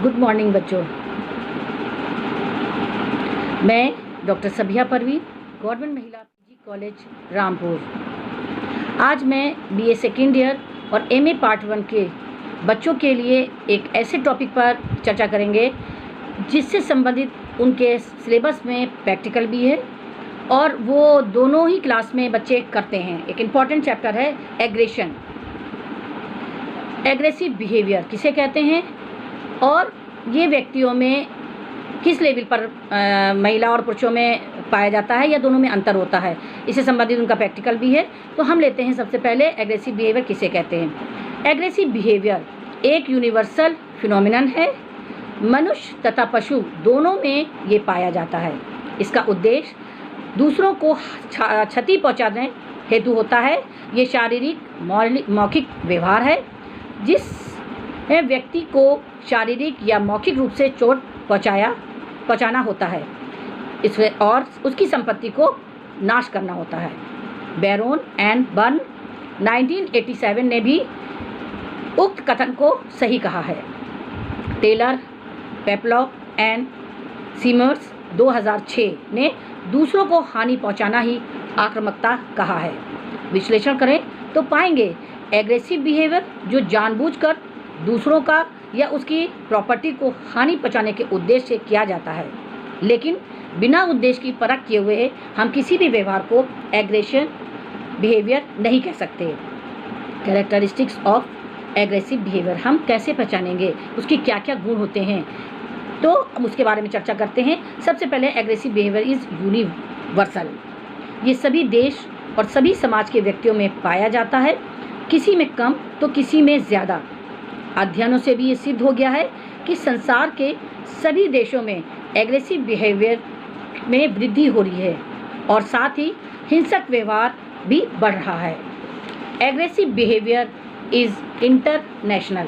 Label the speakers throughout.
Speaker 1: Good morning बच्चों। मैं doctor सबिया Parveen, government महिला पीजी कॉलेज रामपुर। आज मैं बीए सेकेंड ईयर और एमए पार्ट 1 के बच्चों के लिए एक ऐसे टॉपिक पर चर्चा करेंगे जिससे संबंधित उनके सिलेबस में प्रैक्टिकल भी है और वो दोनों ही क्लास में बच्चे करते हैं। एक इम्पॉर्टेंट चैप्टर है एग्रेशन। एग्रेसिव बिहेवियर किसे कहते हैं और ये व्यक्तियों में किस लेवल पर महिला और पुरुषों में पाया जाता है या दोनों में अंतर होता है, इससे संबंधित उनका प्रैक्टिकल भी है। तो हम लेते हैं सबसे पहले एग्रेसिव बिहेवियर किसे कहते हैं। एग्रेसिव बिहेवियर एक यूनिवर्सल फिनोमिनन है, मनुष्य तथा पशु दोनों में ये पाया जाता है। इसका उद्देश्य दूसरों को क्षति पहुंचाने हेतु होता है। ये शारीरिक मौखिक व्यवहार है जिस व्यक्ति को शारीरिक या मौखिक रूप से चोट पहुंचाना होता है इसमें और उसकी संपत्ति को नाश करना होता है। बैरोन एंड बर्न 1987 ने भी उक्त कथन को सही कहा है। टेलर, पेपलॉव एंड सीमर्स 2006 ने दूसरों को हानि पहुंचाना ही आक्रामकता कहा है। विश्लेषण करें तो पाएंगे एग्रेसिव बिहेवियर जो जानबूझकर दूसरों का या उसकी प्रॉपर्टी को हानि पहुंचाने के उद्देश्य से किया जाता है, लेकिन बिना उद्देश्य की परख किए हुए हम किसी भी व्यवहार को एग्रेशन बिहेवियर नहीं कह सकते। कैरेक्टरिस्टिक्स ऑफ एग्रेसिव बिहेवियर हम कैसे पहचानेंगे, उसकी क्या क्या गुण होते हैं, तो हम उसके बारे में चर्चा करते हैं। सबसे पहले एग्रेसिव बिहेवियर इज़ यूनिवर्सल। ये सभी देश और सभी समाज के व्यक्तियों में पाया जाता है, किसी में कम तो किसी में ज़्यादा। अध्ययनों से भी ये सिद्ध हो गया है कि संसार के सभी देशों में एग्रेसिव बिहेवियर में वृद्धि हो रही है और साथ ही हिंसक व्यवहार भी बढ़ रहा है। Aggressive behaviour is international.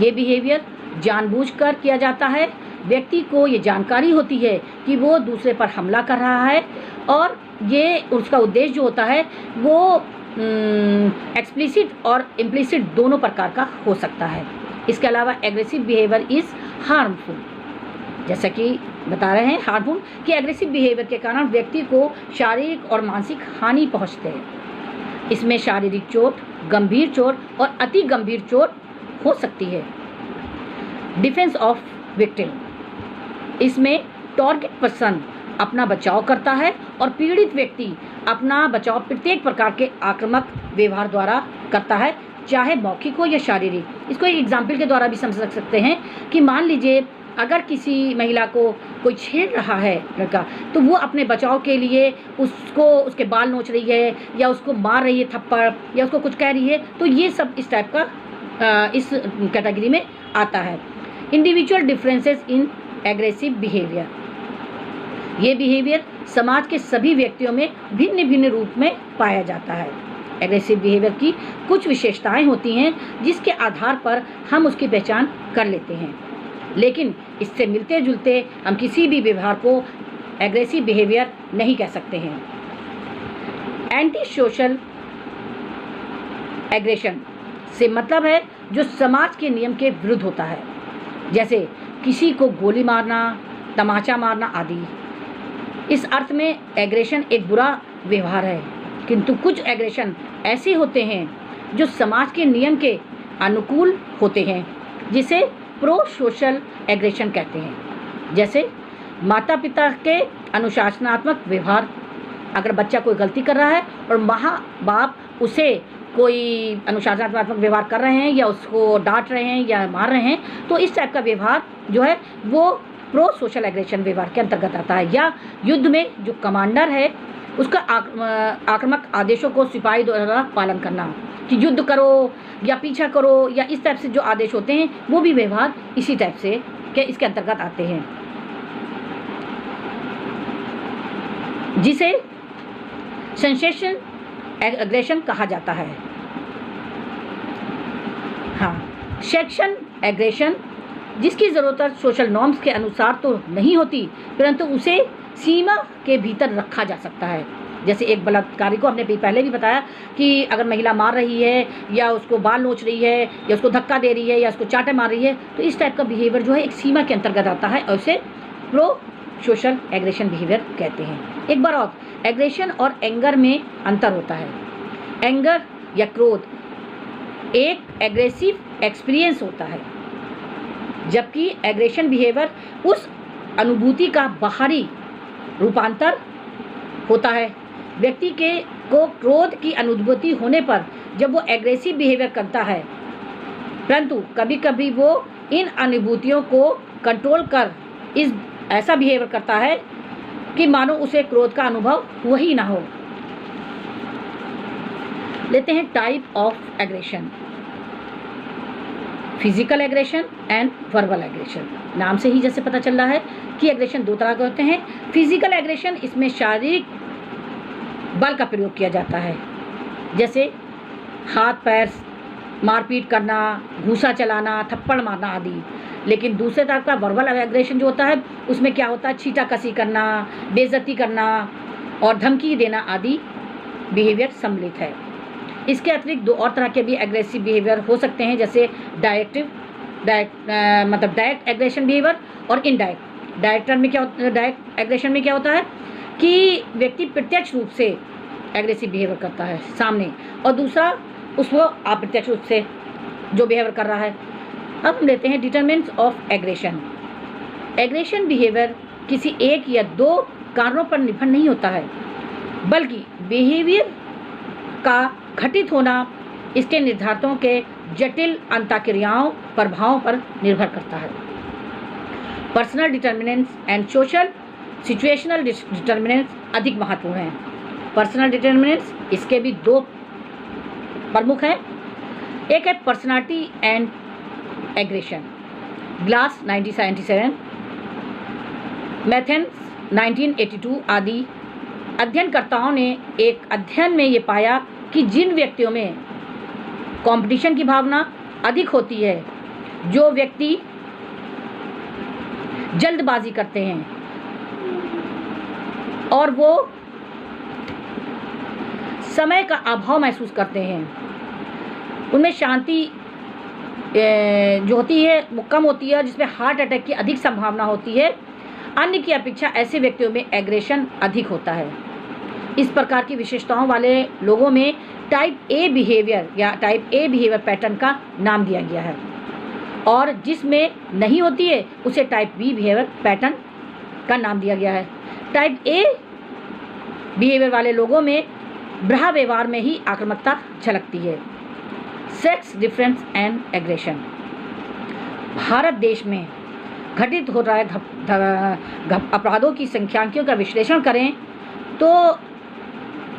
Speaker 1: ये बिहेवियर जानबूझकर किया जाता है। व्यक्ति को ये जानकारी होती है कि वो दूसरे पर हमला कर रहा है और ये उसका उद्देश्य जो होता है वो एक्सप्लिसिट और इम्प्लिसिट दोनों प्रकार का हो सकता है। इसके अलावा एग्रेसिव बिहेवियर इज़ हार्मफुल। जैसा कि बता रहे हैं हार्मफुल कि एग्रेसिव बिहेवियर के कारण व्यक्ति को शारीरिक और मानसिक हानि पहुंचते हैं। इसमें शारीरिक चोट, गंभीर चोट और अति गंभीर चोट हो सकती है। डिफेंस ऑफ विक्टिम, इसमें टारगेट पर्सन अपना बचाव करता है और पीड़ित व्यक्ति अपना बचाव प्रत्येक प्रकार के आक्रामक व्यवहार द्वारा करता है, चाहे मौखिक हो या शारीरिक। इसको एक एग्जाम्पल के द्वारा भी समझ सकते हैं कि मान लीजिए अगर किसी महिला को कोई छेड़ रहा है लड़का, तो वो अपने बचाव के लिए उसके बाल नोच रही है या उसको मार रही है थप्पड़ या उसको कुछ कह रही है, तो ये सब इस टाइप का इस कैटेगरी में आता है। Individual differences in aggressive behaviour, ये बिहेवियर समाज के सभी व्यक्तियों में भिन्न भिन्न रूप में पाया जाता है। एग्रेसिव बिहेवियर की कुछ विशेषताएं होती हैं जिसके आधार पर हम उसकी पहचान कर लेते हैं, लेकिन इससे मिलते जुलते हम किसी भी व्यवहार को एग्रेसिव बिहेवियर नहीं कह सकते हैं। एंटी सोशल एग्रेशन से मतलब है जो समाज के नियम के विरुद्ध होता है, जैसे किसी को गोली मारना, तमाचा मारना आदि। इस अर्थ में एग्रेशन एक बुरा व्यवहार है, किंतु कुछ एग्रेशन ऐसे होते हैं जो समाज के नियम के अनुकूल होते हैं, जिसे प्रो सोशल एग्रेशन कहते हैं। जैसे माता पिता के अनुशासनात्मक व्यवहार, अगर बच्चा कोई गलती कर रहा है और माँ बाप उसे कोई अनुशासनात्मक व्यवहार कर रहे हैं या उसको डांट रहे हैं या मार रहे हैं, तो इस टाइप का व्यवहार जो है वो प्रो सोशल एग्रेशन व्यवहार के अंतर्गत आता है। या युद्ध में जो कमांडर है उसका आक्रामक आदेशों को सिपाही द्वारा पालन करना, कि युद्ध करो या पीछा करो या इस टाइप से जो आदेश होते हैं वो भी व्यवहार इसी टाइप से इसके अंतर्गत आते हैं, जिसे सेंसेशन एग्रेशन कहा जाता है। हाँ, सेक्शन एग्रेशन जिसकी ज़रूरत सोशल नॉर्म्स के अनुसार तो नहीं होती, परंतु उसे सीमा के भीतर रखा जा सकता है। जैसे एक बलात्कारी को हमने पहले भी बताया कि अगर महिला मार रही है या उसको बाल नोच रही है या उसको धक्का दे रही है या उसको चाटे मार रही है, तो इस टाइप का बिहेवियर जो है एक सीमा के अंतर्गत आता है और उसे प्रो सोशल एग्रेशन बिहेवियर कहते हैं। एक बार और, एग्रेशन और एंगर में अंतर होता है। एंगर या क्रोध एक एग्रेसिव एक्सपीरियंस होता है, जबकि एग्रेशन बिहेवियर उस अनुभूति का बाहरी रूपांतर होता है। व्यक्ति को क्रोध की अनुभूति होने पर जब वो एग्रेसिव बिहेवियर करता है, परंतु कभी कभी वो इन अनुभूतियों को कंट्रोल कर ऐसा बिहेवियर करता है कि मानो उसे क्रोध का अनुभव हुआ ही ना हो। लेते हैं type of aggression, physical aggression and verbal aggression. नाम से ही जैसे पता चल रहा है कि एग्रेशन दो तरह के होते हैं। फिजिकल एग्रेशन, इसमें शारीरिक बल का प्रयोग किया जाता है, जैसे हाथ पैर मारपीट करना, घूसा चलाना, थप्पड़ मारना आदि। लेकिन दूसरे तरह का वर्बल एग्रेशन जो होता है, उसमें क्या होता है, छींटाकसी करना, बेइज्जती करना और धमकी देना आदि बिहेवियर सम्मिलित है। इसके अतिरिक्त दो और तरह के भी एग्रेसिव बिहेवियर हो सकते हैं, जैसे डायरेक्ट एग्रेशन बिहेवियर और इनडायरेक्ट। डायरेक्ट एग्रेशन में क्या होता है कि व्यक्ति प्रत्यक्ष रूप से एग्रेसिव बिहेवियर करता है सामने, और दूसरा उसको अप्रत्यक्ष रूप से जो बिहेवियर कर रहा है। अब हम लेते हैं determinants of aggression. Aggression behaviour किसी एक या दो कारणों पर निर्भर नहीं होता है, बल्कि बिहेवियर का घटित होना इसके निर्धारकों के जटिल अंतःक्रियाओं प्रभावों पर निर्भर करता है। Personal determinants and social situational determinants अधिक महत्वपूर्ण हैं। पर्सनल डिटर्मिनेंट्स, इसके भी दो प्रमुख हैं। एक है पर्सनालिटी एंड एग्रेशन, ग्लास 1977, मैथेंस 1982 आदि अध्ययनकर्ताओं ने एक अध्ययन में ये पाया कि जिन व्यक्तियों में कंपटीशन की भावना अधिक होती है, जो व्यक्ति जल्दबाजी करते हैं और वो समय का अभाव महसूस करते हैं, उनमें शांति जो होती है वो कम होती है, जिसमें हार्ट अटैक की अधिक संभावना होती है। अन्य की अपेक्षा ऐसे व्यक्तियों में एग्रेशन अधिक होता है। इस प्रकार की विशेषताओं वाले लोगों में टाइप ए बिहेवियर पैटर्न का नाम दिया गया है, और जिसमें नहीं होती है उसे टाइप बी बिहेवियर पैटर्न का नाम दिया गया है। टाइप ए बिहेवियर वाले लोगों में ब्रह व्यवहार में ही आक्रामकता झलकती है। Sex difference and aggression. Bharat देश में घटित हो रहा है अपराधों की संख्यांकों का विश्लेषण करें तो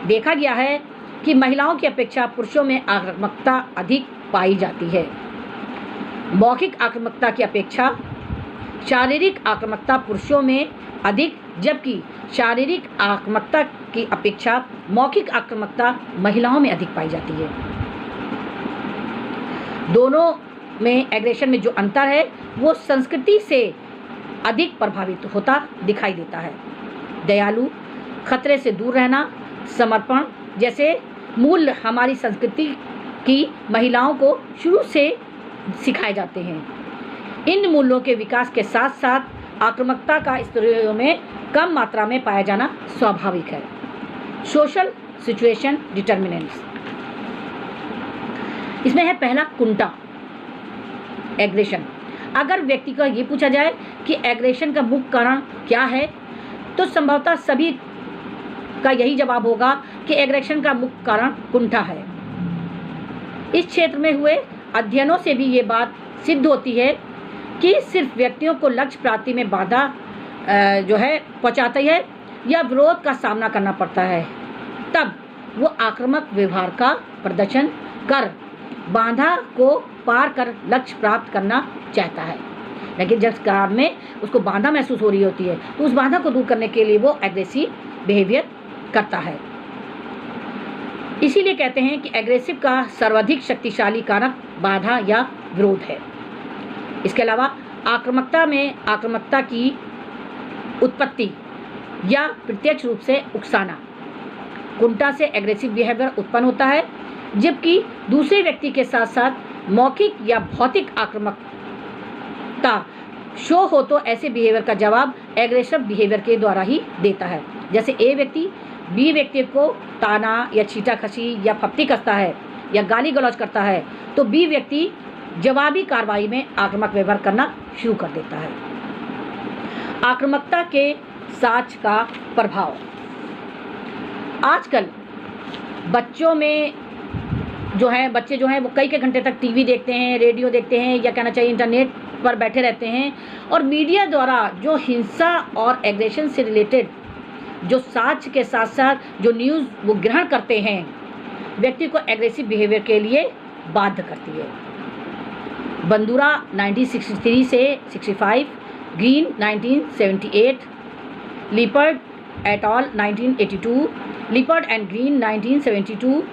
Speaker 1: देखा गया है कि महिलाओं की अपेक्षा पुरुषों में आक्रामकता अधिक पाई जाती है। मौखिक आक्रामकता की अपेक्षा शारीरिक आक्रामकता पुरुषों में अधिक, जबकि शारीरिक आक्रामकता की अपेक्षा मौखिक आक्रामकता महिलाओं में अधिक पाई जाती है। दोनों में एग्रेशन में जो अंतर है वो संस्कृति से अधिक प्रभावित होता दिखाई देता है। दयालु, खतरे से दूर रहना, समर्पण जैसे मूल्य हमारी संस्कृति की महिलाओं को शुरू से सिखाए जाते हैं। इन मूल्यों के विकास के साथ साथ आक्रामकता का स्त्रियों में कम मात्रा में पाया जाना स्वाभाविक है। सोशल सिचुएशन डिटर्मिनेंट्स, इसमें है पहला कुंठा एग्रेशन। अगर व्यक्ति को ये पूछा जाए कि एग्रेशन का मुख्य कारण क्या है, तो संभवतः सभी का यही जवाब होगा कि एग्रेशन का मुख्य कारण कुंठा है। इस क्षेत्र में हुए अध्ययनों से भी ये बात सिद्ध होती है कि सिर्फ व्यक्तियों को लक्ष्य प्राप्ति में बाधा जो है पहुंचाती है या विरोध का सामना करना पड़ता है, तब वो आक्रामक व्यवहार का प्रदर्शन कर बाधा को पार कर लक्ष्य प्राप्त करना चाहता है। लेकिन जिस कारण में उसको बाधा महसूस हो रही होती है, तो उस बाधा को दूर करने के लिए वो एग्रेसिव बिहेवियर करता है। इसीलिए कहते हैं कि एग्रेसिव का सर्वाधिक शक्तिशाली कारक बाधा या विरोध है। इसके अलावा आक्रामकता में आक्रामकता की उत्पत्ति या प्रत्यक्ष रूप से उकसाना, कुंठा से एग्रेसिव बिहेवियर उत्पन्न होता है, जबकि दूसरे व्यक्ति के साथ साथ मौखिक या भौतिक आक्रामकता शो हो तो ऐसे बिहेवियर का जवाब एग्रेसिव बिहेवियर के द्वारा ही देता है। जैसे ए व्यक्ति बी व्यक्ति को ताना या छींटा खसी या फप्ती कसता है या गाली गलौज करता है, तो बी व्यक्ति जवाबी कार्रवाई में आक्रामक व्यवहार करना शुरू कर देता है। आक्रामकता के साच का प्रभाव। आजकल बच्चों में बच्चे जो हैं वो कई घंटे तक टीवी देखते हैं, रेडियो देखते हैं, या कहना चाहिए इंटरनेट पर बैठे रहते हैं, और मीडिया द्वारा जो हिंसा और एग्रेशन से रिलेटेड जो साच के साथ साथ जो न्यूज़ वो ग्रहण करते हैं, व्यक्ति को एग्रेसिव बिहेवियर के लिए बाध्य करती है। बंदूरा 1963 से 65, Green 1978, Lippard et al 1982, Lippard and Green 1972,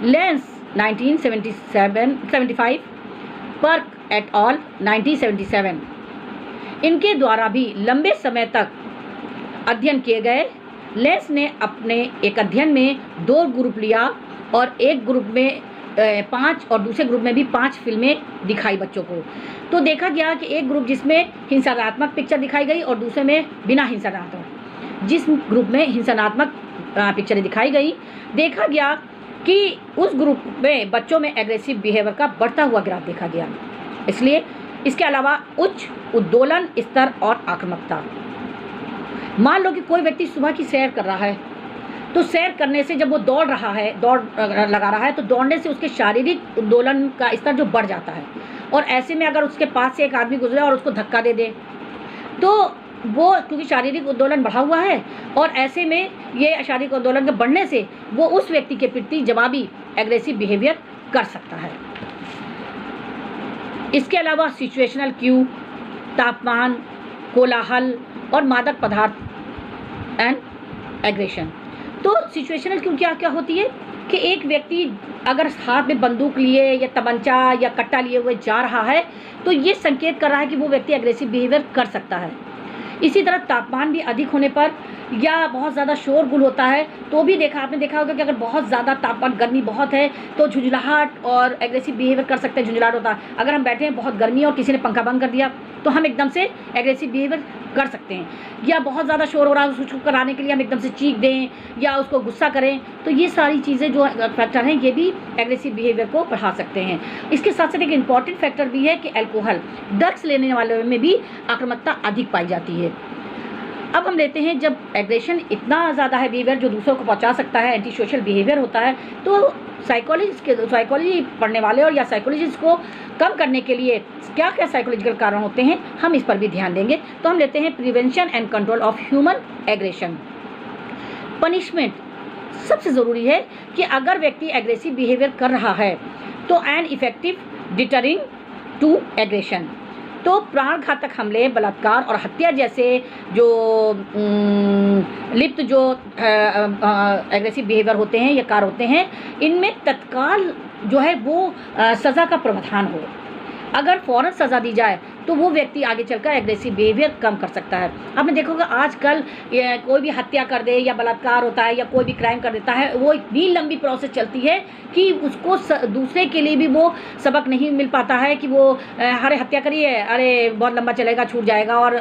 Speaker 1: Lens 1975, Perk et al 1977। इनके द्वारा भी लंबे समय तक अध्ययन किए गए। लेंस ने अपने एक अध्ययन में 2 ग्रुप लिया और एक ग्रुप में 5 और दूसरे ग्रुप में भी 5 फिल्में दिखाई बच्चों को। तो देखा गया कि एक ग्रुप जिसमें हिंसात्मक पिक्चर दिखाई गई और दूसरे में बिना हिंसात्मक। जिस ग्रुप में हिंसात्मक पिक्चरें दिखाई गई, देखा गया कि उस ग्रुप में बच्चों में एग्रेसिव बिहेवियर का बढ़ता हुआ ग्राफ देखा गया। इसलिए इसके अलावा उच्च उद्दोलन स्तर और आक्रामकता। मान लो कि कोई व्यक्ति सुबह की सैर कर रहा है, तो सैर करने से जब वो दौड़ लगा रहा है, तो दौड़ने से उसके शारीरिक उद्दोलन का स्तर जो बढ़ जाता है, और ऐसे में अगर उसके पास से एक आदमी गुजरे और उसको धक्का दे दे, तो वो क्योंकि शारीरिक उद्दोलन बढ़ा हुआ है, और ऐसे में ये शारीरिक उद्दोलन के बढ़ने से वो उस व्यक्ति के प्रति जवाबी एग्रेसिव बिहेवियर कर सकता है। इसके अलावा सिचुएशनल क्यू, तापमान, कोलाहल और मादक पदार्थ एंड एग्रेशन। तो सिचुएशनल क्यू क्या क्या होती है कि एक व्यक्ति अगर हाथ में बंदूक लिए या तमंचा या कट्टा लिए हुए जा रहा है, तो ये संकेत कर रहा है कि वो व्यक्ति एग्रेसिव बिहेवियर कर सकता है। इसी तरह तापमान भी अधिक होने पर या बहुत ज़्यादा शोरगुल होता है, तो भी आपने देखा होगा कि अगर बहुत ज़्यादा तापमान, गर्मी बहुत है, तो झुंझलाहट और एग्रेसिव बिहेवियर कर सकते हैं। झुंझलाहट होता है, अगर हम बैठे हैं बहुत गर्मी है और किसी ने पंखा बंद कर दिया, तो हम एकदम से एग्रेसिव बिहेवियर कर सकते हैं। या बहुत ज़्यादा शोर हो रहा है, उसको कराने के लिए हम एकदम से चीख दें या उसको गुस्सा करें, तो ये सारी चीज़ें जो फैक्टर हैं, ये भी एग्रेसिव बिहेवियर को बढ़ा सकते हैं। इसके साथ साथ एक इम्पॉर्टेंट फैक्टर भी है कि अल्कोहल, ड्रग्स लेने वालों में भी आक्रामकता अधिक पाई जाती है। अब हम लेते हैं, जब एग्रेशन इतना ज़्यादा है बिहेवियर जो दूसरों को पहुंचा सकता है, एंटी सोशल बिहेवियर होता है, तो साइकोलॉजी पढ़ने वाले और या साइकोलॉजिस्ट को कम करने के लिए क्या क्या साइकोलॉजिकल कारण होते हैं, हम इस पर भी ध्यान देंगे। तो हम लेते हैं prevention and control of human aggression. Punishment सबसे ज़रूरी है कि अगर व्यक्ति एग्रेसिव बिहेवियर कर रहा है, तो एन इफेक्टिव डिटरिंग टू एग्रेशन। तो प्राणघातक हमले, बलात्कार और हत्या जैसे जो लिप्त जो एग्रेसिव बिहेवियर होते हैं या कार्य होते हैं, इनमें तत्काल जो है वो सज़ा का प्रावधान हो। अगर फ़ौरन सज़ा दी जाए तो वो व्यक्ति आगे चलकर एग्रेसिव बिहेवियर कम कर सकता है। आपने देखोगे आजकल कोई भी हत्या कर दे या बलात्कार होता है या कोई भी क्राइम कर देता है, वो इतनी लंबी प्रोसेस चलती है कि उसको दूसरे के लिए भी वो सबक नहीं मिल पाता है कि वो अरे हत्या करिए, अरे बहुत लंबा चलेगा, छूट जाएगा और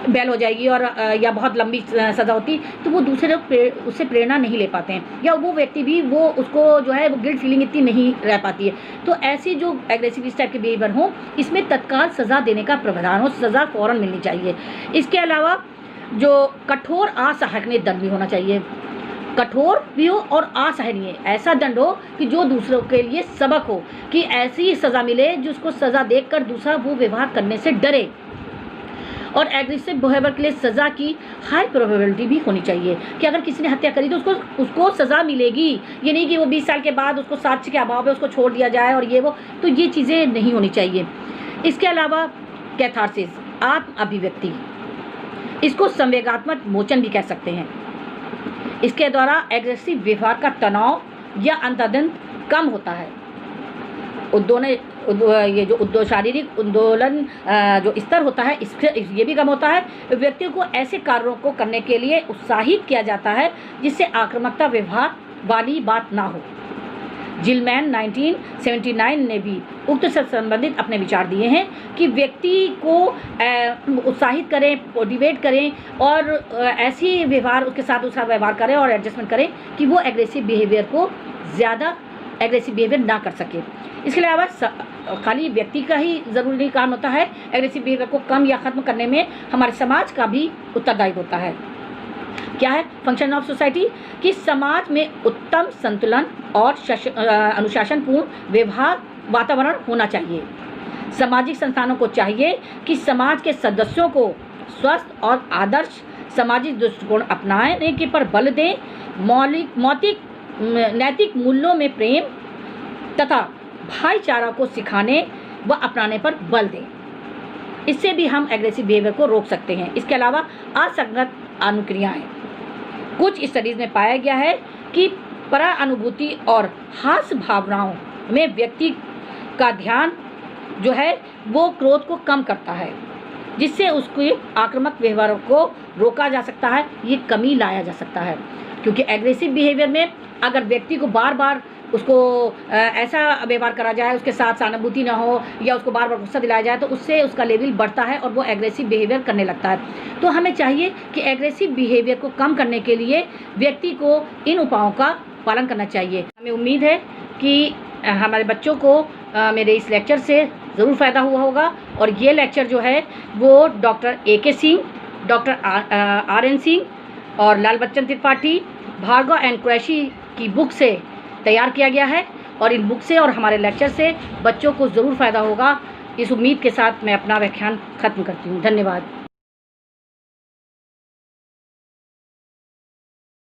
Speaker 1: बेल हो जाएगी और या बहुत लंबी सज़ा होती, तो वो दूसरे लोग उससे प्रेरणा नहीं ले पाते हैं, या वो व्यक्ति भी वो उसको जो है वो गिल्ट फीलिंग इतनी नहीं रह पाती है। तो ऐसी जो एग्रेसिव इस टाइप के बिहेवियर हो, इसमें तत्काल सज़ा देने का प्रावधान हो, सज़ा फ़ौरन मिलनी चाहिए। इसके अलावा जो कठोर असहनीय दंड भी होना चाहिए, कठोर भी हो और असहनीय ऐसा दंड हो कि जो दूसरों के लिए सबक हो, कि ऐसी सज़ा मिले जिसको सज़ा देखकर दूसरा वो व्यवहार करने से डरे। और एग्रेसिव बिहेवियर के लिए सज़ा की हाई प्रोबेबिलिटी भी होनी चाहिए कि अगर किसी ने हत्या करी तो उसको सज़ा मिलेगी। ये नहीं कि वो 20 साल के बाद उसको साक्ष्य के अभाव में उसको छोड़ दिया जाए और ये वो, तो ये चीज़ें नहीं होनी चाहिए। इसके अलावा कैथारसिस, आत्म अभिव्यक्ति, इसको संवेगात्मक मोचन भी कह सकते हैं। इसके द्वारा एग्रेसिव व्यवहार का तनाव या अंतर्द्वंद कम होता है। ये जो शारीरिक आंदोलन जो स्तर होता है इसके ये भी कम होता है। व्यक्तियों को ऐसे कार्यों को करने के लिए उत्साहित किया जाता है जिससे आक्रामकता व्यवहार वाली बात ना हो। जिलमैन 1979 ने भी उक्त से संबंधित अपने विचार दिए हैं कि व्यक्ति को उत्साहित करें, मोटिवेट करें और ऐसी व्यवहार उसके साथ उसका व्यवहार करें और एडजस्टमेंट करें कि वो एग्रेसिव बिहेवियर को ज़्यादा एग्रेसिव बिहेवियर ना कर सके। इसके अलावा खाली व्यक्ति का ही ज़रूरी नहीं काम होता है, एग्रेसिव बिहेवियर को कम या ख़त्म करने में हमारे समाज का भी उत्तरदायी होता है। क्या है फंक्शन ऑफ सोसाइटी? कि समाज में उत्तम संतुलन और अनुशासनपूर्ण व्यवहार वातावरण होना चाहिए। सामाजिक संस्थानों को चाहिए कि समाज के सदस्यों को स्वस्थ और आदर्श सामाजिक दृष्टिकोण अपनाने के पर बल दें, नैतिक मूल्यों में प्रेम तथा भाईचारा को सिखाने व अपनाने पर बल दें। इससे भी हम एग्रेसिव बिहेवियर को रोक सकते हैं। इसके अलावा असंगत अनुक्रियाएं, कुछ स्टडीज़ में पाया गया है कि परानुभूति और हास्य भावनाओं में व्यक्ति का ध्यान जो है वो क्रोध को कम करता है, जिससे उसके आक्रामक व्यवहारों को रोका जा सकता है, ये कमी लाया जा सकता है। क्योंकि एग्रेसिव बिहेवियर में अगर व्यक्ति को बार बार उसको ऐसा व्यवहार करा जाए, उसके साथ सहानुभूति ना हो या उसको बार बार गुस्सा दिलाया जाए तो उससे उसका लेवल बढ़ता है और वो एग्रेसिव बिहेवियर करने लगता है। तो हमें चाहिए कि एग्रेसिव बिहेवियर को कम करने के लिए व्यक्ति को इन उपायों का पालन करना चाहिए। हमें उम्मीद है कि हमारे बच्चों को मेरे इस लेक्चर से ज़रूर फ़ायदा हुआ होगा और ये लेक्चर जो है वो doctor A.K. Singh, doctor R.N. Singh और लाल बच्चन त्रिपाठी, भार्गव एंड कुरैशी की बुक से तैयार किया गया है और इन बुक से और हमारे लेक्चर से बच्चों को ज़रूर फ़ायदा होगा। इस उम्मीद के साथ मैं अपना व्याख्यान ख़त्म करती हूँ। धन्यवाद।